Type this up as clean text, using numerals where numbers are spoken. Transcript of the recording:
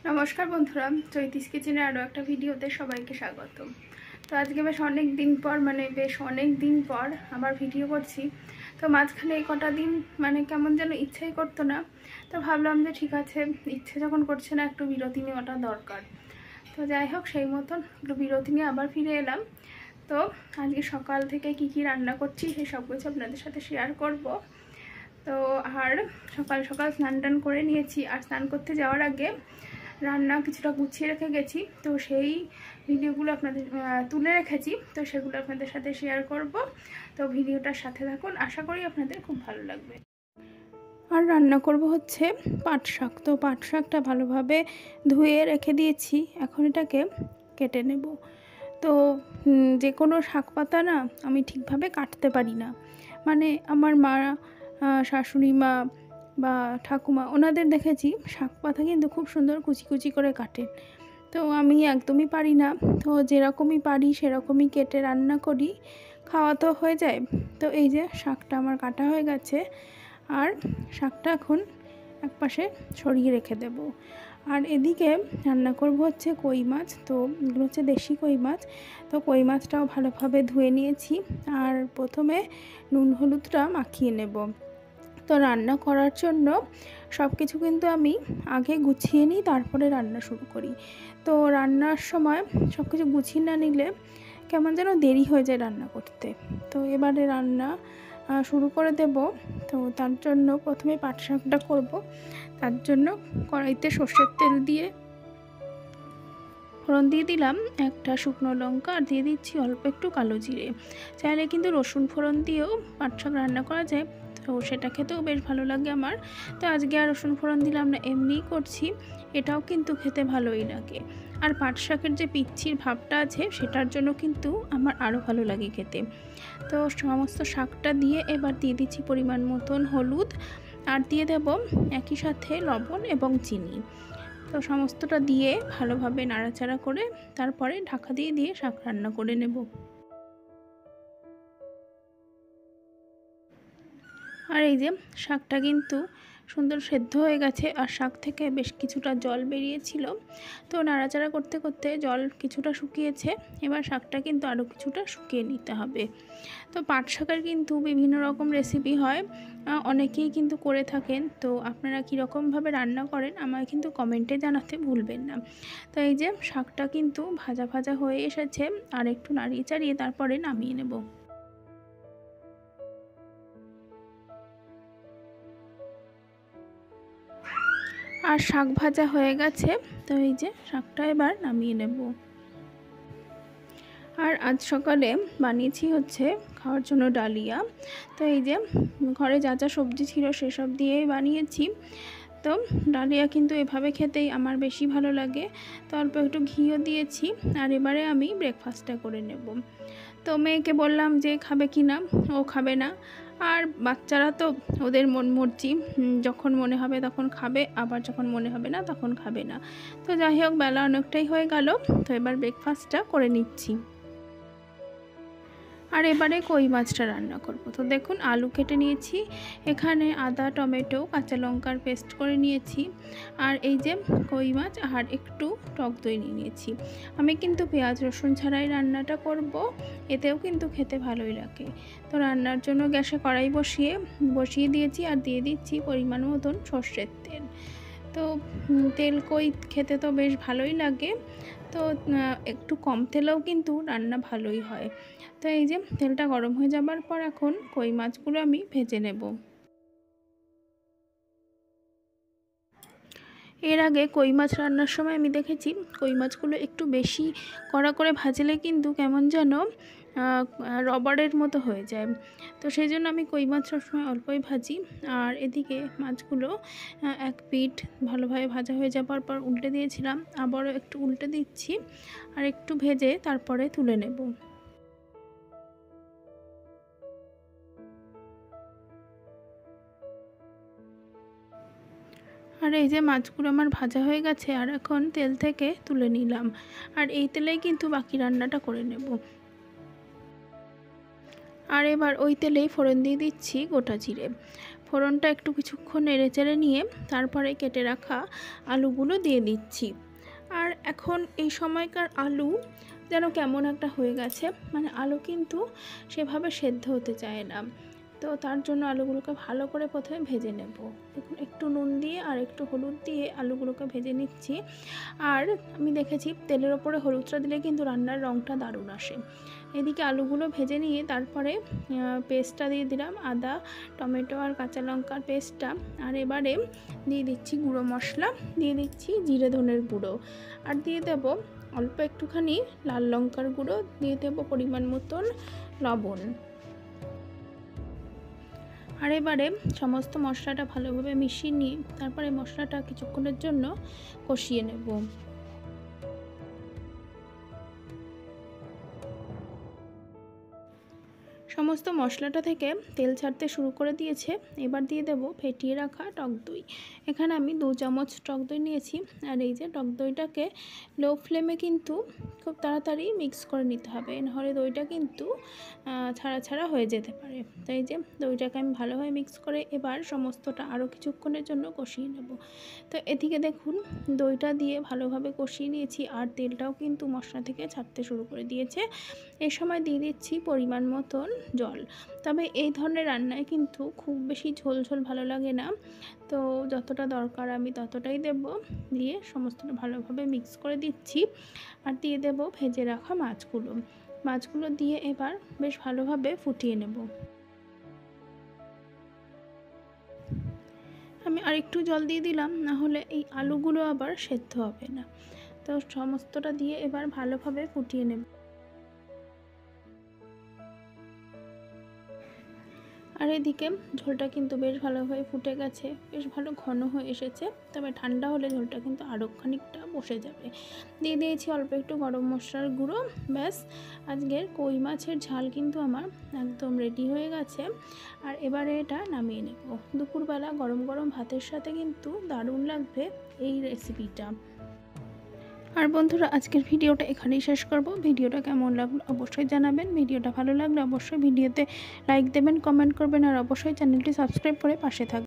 নমস্কার বন্ধুরা, চৈতিস কিচেনে আরও একটা ভিডিওতে সবাইকে স্বাগত। তো আজকে বেশ অনেক দিন পর আবার ভিডিও করছি। তো মাঝখানে এই কটা দিন কেমন যেন ইচ্ছেই করতো না। তো ভাবলাম যে ঠিক আছে, ইচ্ছে যখন করছে না একটু বিরতি নেওয়াটা দরকার। তো যাই হোক, সেই মতন একটু বিরতি নিয়ে আবার ফিরে এলাম। তো আজকে সকাল থেকে কি রান্না করছি সেই সব কিছু আপনাদের সাথে শেয়ার করব। তো আর সকাল সকাল স্নান টান করে নিয়েছি, আর স্নান করতে যাওয়ার আগে রান্না কিছুটা গুছিয়ে রেখে গেছি। তো সেই ভিডিওগুলো আপনাদের তুলে রেখেছি, তো সেগুলো আপনাদের সাথে শেয়ার করব। তো ভিডিওটার সাথে থাকুন, আশা করি আপনাদের খুব ভালো লাগবে। আর রান্না করব হচ্ছে পাট শাক। তো পাট শাকটা ভালোভাবে ধুয়ে রেখে দিয়েছি, এখন এটাকে কেটে নেব। তো যে কোনো শাক পাতা না আমি ঠিকভাবে কাটতে পারি না। আমার মা, শাশুড়ি মা বা ঠাকুমা, ওনাদের দেখেছি শাক পাতা কিন্তু খুব সুন্দর কুচি কুচি করে কাটেন। তো আমি একদমই পারি না। তো যেরকমই পারি সেরকমই কেটে রান্না করি, খাওয়া তো হয়ে যায়। তো এই যে শাকটা আমার কাটা হয়ে গেছে, আর শাকটা এখন একপাশে সরিয়ে রেখে দেব। আর এদিকে রান্না করব হচ্ছে কই মাছ। তো এগুলো হচ্ছে দেশি কই মাছ। তো কই মাছটাও ভালোভাবে ধুয়ে নিয়েছি, আর প্রথমে নুন হলুদটা মাখিয়ে নেব। তো রান্না করার জন্য সব কিছু কিন্তু আমি আগে গুছিয়ে নিই, তারপরে রান্না শুরু করি। তো রান্নার সময় সব কিছু গুছিয়ে না নিলে কেমন যেন দেরি হয়ে যায় রান্না করতে। তো এবারে রান্না শুরু করে দেব। তো তার জন্য প্রথমে পাট শাকটা করব। তার জন্য কড়াইতে সর্ষের তেল দিয়ে ফোড়ন দিয়ে দিলাম একটা শুকনো লঙ্কা, আর দিয়ে দিচ্ছি অল্প একটু কালো জিরে। চাইলে কিন্তু রসুন ফোড়ন দিয়েও পাট শাক রান্না করা যায়, তো সেটা খেতেও বেশ ভালো লাগে আমার। তো আজকে আর রসুন ফোড়ন দিলাম না, এমনিই করছি। এটাও কিন্তু খেতে ভালোই লাগে। আর পাট শাকের যে পিচ্ছির ভাবটা আছে সেটার জন্য কিন্তু আমার আরও ভালো লাগে খেতে। তো সমস্ত শাকটা দিয়ে এবার দিয়ে দিচ্ছি পরিমাণ মতন হলুদ, আর দিয়ে দেব একই সাথে লবণ এবং চিনি। তো সমস্তটা দিয়ে ভালোভাবে নাড়াচাড়া করে তারপরে ঢাকা দিয়ে শাক রান্না করে নেব। আর এই যে শাকটা কিন্তু সুন্দর সেদ্ধ হয়ে গেছে, আর শাক থেকে বেশ কিছুটা জল বেরিয়েছিল। তো নাড়াচাড়া করতে করতে জল কিছুটা শুকিয়েছে। এবার শাকটা কিন্তু আরও কিছুটা শুকিয়ে নিতে হবে। তো পাট শাকের কিন্তু বিভিন্ন রকম রেসিপি হয়, অনেকেই কিন্তু করে থাকেন। তো আপনারা কীরকমভাবে রান্না করেন আমায় কিন্তু কমেন্টে জানাতে ভুলবেন না। তো এই যে শাকটা কিন্তু ভাজা ভাজা হয়ে এসেছে, আর একটু নাড়িয়ে চাড়িয়ে তারপরে নামিয়ে নেব। আর শাক ভাজা হয়ে গেছে। তো এই যে শাকটা এবার নামিয়ে নেব। আর আজ সকালে বানিয়েছি হচ্ছে খাওয়ার জন্য ডালিয়া। তো এই যে ঘরে যা যা সবজি ছিল সেসব দিয়েই বানিয়েছি। তো ডালিয়া কিন্তু এভাবে খেতেই আমার বেশি ভালো লাগে। তো অল্প একটু ঘিও দিয়েছি। আর এবারে আমি ব্রেকফাস্টটা করে নেব। তো মেয়েকে বললাম যে খাবে কি না, ও খাবে না। আর বাচ্চারা তো ওদের মন মর্জি, যখন মনে হবে তখন খাবে, আবার যখন মনে হবে না তখন খাবে না। তো যাই হোক, বেলা অনেকটাই হয়ে গেল। তো এবার ব্রেকফাস্টটা করে নিচ্ছি। আর এবারে কই মাছটা রান্না করব। তো দেখুন, আলু কেটে নিয়েছি, এখানে আদা টমেটো কাঁচা লঙ্কার পেস্ট করে নিয়েছি, আর এই যে কই মাছ আর একটু টক দই নিয়ে নিয়েছি। আমি কিন্তু পেঁয়াজ রসুন ছাড়াই রান্নাটা করব, এতেও কিন্তু খেতে ভালোই লাগে। তো রান্নার জন্য গ্যাসে কড়াই বসিয়ে দিয়েছি, আর দিয়ে দিচ্ছি পরিমাণ মতন সর্ষের তেল। তো তেল কই খেতে তো বেশ ভালোই লাগে। তো একটু কম তেলেও কিন্তু রান্না ভালোই হয়। তো এই যে তেলটা গরম হয়ে যাবার পর এখন কই মাছগুলো আমি ভেজে নেব। এর আগে কই মাছ রান্নার সময় আমি দেখেছি কই মাছগুলো একটু বেশি কড়া করে ভাজলে কিন্তু কেমন যেন রবারের মতো হয়ে যায়। তো সেই জন্য আমি কই মাছ সবসময় অল্পই ভাজি। আর এদিকে মাছগুলো এক পিঠ ভালোভাবে ভাজা হয়ে যাবার পর উল্টে দিয়েছিলাম, আবারও একটু উল্টে দিচ্ছি, আর একটু ভেজে তারপরে তুলে নেব। আর এই যে মাছগুলো আমার ভাজা হয়ে গেছে, আর এখন তেল থেকে তুলে নিলাম। আর এই তেলেই কিন্তু বাকি রান্নাটা করে নেব। আর এবার ওই তেলেই ফোড়ন দিয়ে দিচ্ছি গোটা জিরে। ফোড়নটা একটু কিছুক্ষণ নেড়েচেড়ে নিয়ে তারপরে কেটে রাখা আলুগুলো দিয়ে দিচ্ছি। আর এখন এই সময়কার আলু যেন কেমন একটা হয়ে গেছে, মানে আলু কিন্তু সেভাবে সেদ্ধ হতে চায় না। তো তার জন্য আলুগুলোকে ভালো করে প্রথমে ভেজে নেব। দেখুন একটু নুন দিয়ে আর একটু হলুদ দিয়ে আলুগুলোকে ভেজে নিচ্ছি। আর আমি দেখেছি তেলের ওপরে হলুদটা দিলে কিন্তু রান্নার রঙটা দারুণ আসে। এদিকে আলুগুলো ভেজে নিয়ে তারপরে পেস্টটা দিয়ে দিলাম, আদা টমেটো আর কাঁচা লঙ্কার পেস্টটা। আর এবারে দিয়ে দিচ্ছি গুঁড়ো মশলা, দিয়ে দিচ্ছি জিরে ধনের গুঁড়ো, আর দিয়ে দেব অল্প একটুখানি লাল লঙ্কার গুঁড়ো, দিয়ে দেব পরিমাণ মতন লবণ। আর এবারে সমস্ত মশলাটা ভালোভাবে মিশিয়ে নিয়ে তারপরে মশলাটা কিছুক্ষণের জন্য কষিয়ে নেব। সমস্ত মশলাটা থেকে তেল ছাড়তে শুরু করে দিয়েছে। এবার দিয়ে দেব ফেটিয়ে রাখা টক দই। এখানে আমি 2 চামচ টক দই নিয়েছি। আর এই যে টক দইটাকে লো ফ্লেমে কিন্তু খুব তাড়াতাড়ি মিক্স করে নিতে হবে, নাহলে দইটা কিন্তু ছাড়া ছাড়া হয়ে যেতে পারে। তাই যে দইটাকে আমি ভালোভাবে মিক্স করে এবার সমস্তটা আরও কিছুক্ষণের জন্য কষিয়ে নেব। তো এদিকে দেখুন দইটা দিয়ে ভালোভাবে কষিয়ে নিয়েছি, আর তেলটাও কিন্তু মশলা থেকে ছাড়তে শুরু করে দিয়েছে। এই সময় দিয়ে দিচ্ছি পরিমাণ মতন জল। তবে এই ধরনের রান্নায় কিন্তু খুব বেশি ঝোল ঝোল ভালো লাগে না, তো যতটা দরকার আমি ততটাই দেব। দিয়ে সমস্তটা ভালোভাবে মিক্স করে দিচ্ছি। আর দিয়ে দেব ভেজে রাখা মাছগুলো দিয়ে এবার বেশ ভালোভাবে ফুটিয়ে নেব। আমি আরেকটু জল দিয়ে দিলাম, না হলে এই আলুগুলো আবার সেদ্ধ হবে না। তো সমস্তটা দিয়ে এবার ভালোভাবে ফুটিয়ে নেব। আর এদিকে ঝোলটা কিন্তু বেশ ভালোভাবে ফুটে গেছে, বেশ ভালো ঘন হয়ে এসেছে। তবে ঠান্ডা হলে ঝোলটা কিন্তু আরও খানিকটা বসে যাবে। দিয়ে দিয়েছি অল্প একটু গরম মশলার গুঁড়ো। ব্যাস, আজকের কই মাছের ঝাল কিন্তু আমার একদম রেডি হয়ে গেছে। আর এবারে এটা নামিয়ে নেব। দুপুরবেলা গরম গরম ভাতের সাথে কিন্তু দারুণ লাগবে এই রেসিপিটা। আর বন্ধুরা, আজকের ভিডিওটা এখানেই শেষ করব। ভিডিওটা কেমন লাগলো অবশ্যই জানাবেন। ভিডিওটা ভালো লাগলে অবশ্যই ভিডিওতে লাইক দেবেন, কমেন্ট করবেন, আর অবশ্যই চ্যানেলটি সাবস্ক্রাইব করে পাশে থাকবেন।